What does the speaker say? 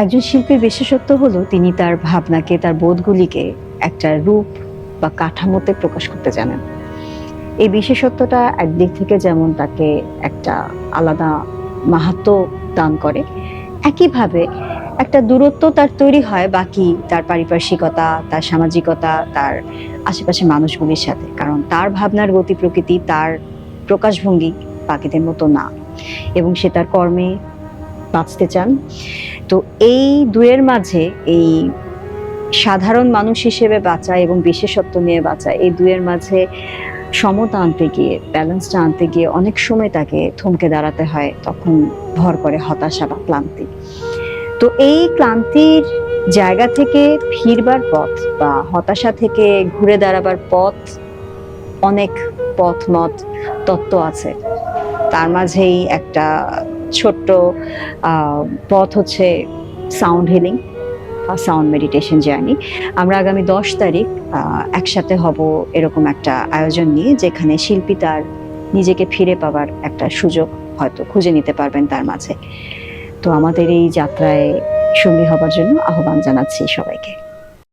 একজন শিল্পীর বিশেষত্ব হলো তিনি তার ভাবনাকে, তার বোধগুলিকে একটা রূপ বা কাঠামোতে প্রকাশ করতে জানেন। এই বিশেষত্বটা একদিক থেকে যেমন তাকে একটা আলাদা মাহাত্ম্য দান করে, একইভাবে একটা দূরত্ব তার তৈরি হয় বাকি তার পারিপার্শ্বিকতা, তার সামাজিকতা, তার আশেপাশের মানুষগুলির সাথে। কারণ তার ভাবনার গতি প্রকৃতি, তার প্রকাশভঙ্গি বাকিদের মতো না, এবং সে তার কর্মে বাঁচতে চান। তো এই দুয়ের মাঝে, এই সাধারণ মানুষ হিসেবে বাঁচা এবং বিশেষত্ব নিয়ে বাঁচা, এই দুয়ের মাঝে সমতা আনতে গিয়ে, ব্যালেন্সটা আনতে গিয়ে অনেক সময় তাকে থমকে দাঁড়াতে হয়। তখন ভর করে হতাশা বা ক্লান্তি। তো এই ক্লান্তির জায়গা থেকে ফিরবার পথ বা হতাশা থেকে ঘুরে দাঁড়াবার পথ, অনেক পথ মত তত্ত্ব আছে। তার মাঝেই একটা ছোট্ট পথ হচ্ছে সাউন্ড হিলিং বা সাউন্ড মেডিটেশন জার্নি। আমরা আগামী 10 তারিখ একসাথে হব এরকম একটা আয়োজন নিয়ে, যেখানে শিল্পী তার নিজেকে ফিরে পাওয়ার একটা সুযোগ হয়তো খুঁজে নিতে পারবেন তার মাঝে। তো আমাদের এই যাত্রায় সঙ্গী হবার জন্য আহ্বান জানাচ্ছি সবাইকে।